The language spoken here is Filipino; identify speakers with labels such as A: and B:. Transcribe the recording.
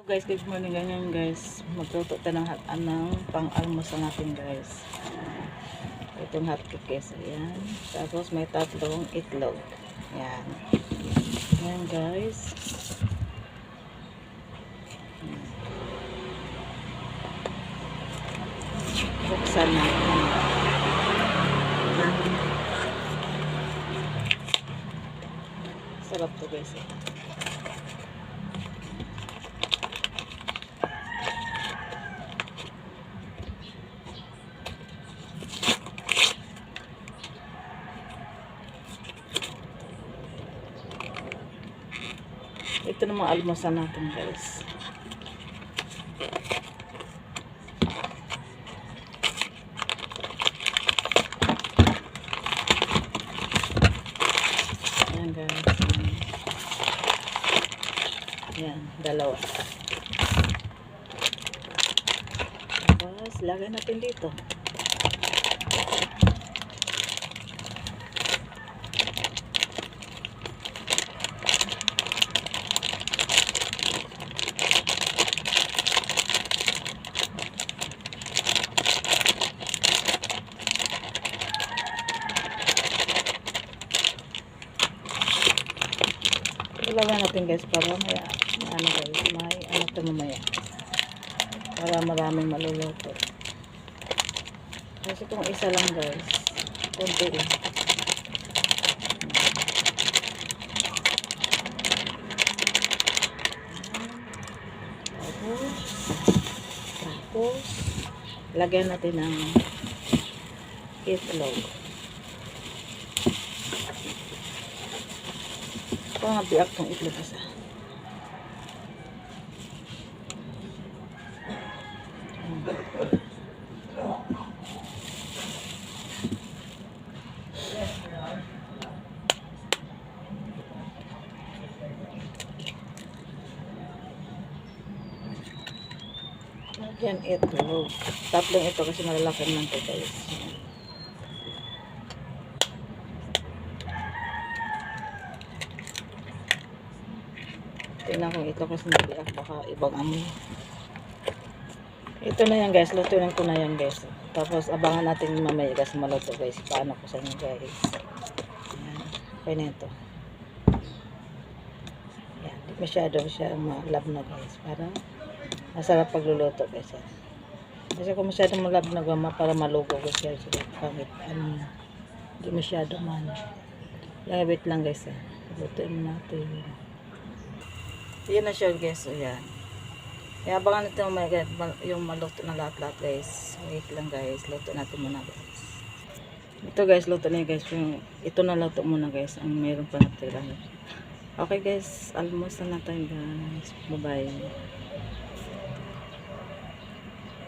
A: Guys, good morning. Ganyan guys, magluto tayo ng pang-almusal natin guys. Itong hotcake guys, ayan. Tapos may tatlong itlog. Ayan. Ayan guys. Buksan natin. Sarap to guys. Ito na mga almusal natin guys. Ayan guys. Ayan, dalawa. Tapos, lagay natin dito. Ilagay natin guys para may ano guys, may ano ito mamaya para maraming maluluto kasi kung isa lang guys konti lang. Tapos lagyan natin ng itlog. Parang biak tong itlog isa. Yan itlog. Tatlong ito kasi malalaki naman ito guys. Tingnan kong ito kasi nabiyak baka ibang amoy. Ito na yan guys, lutuin ko na yan guys. Tapos abangan natin mamaya guys maluto guys. Paano ko sa inyo guys. Ayan, okay na ito. Ayan, di masyado siya malabnog guys. Para masarap pagluluto guys. Kasi kung masyado malabnog para malugo guys. Sila pangit. Di masyado man. Yung wait lang guys. Lutuin natin. Yan na siya guys. Ayan. Kaya abangan natin yung maluto na lahat-lahat guys. Wait lang guys. Luto natin muna guys. Ito guys. Luto na guys. Ito na luto muna guys. Ang meron pa natin. Okay guys. Almost na tayo guys. Bye bye.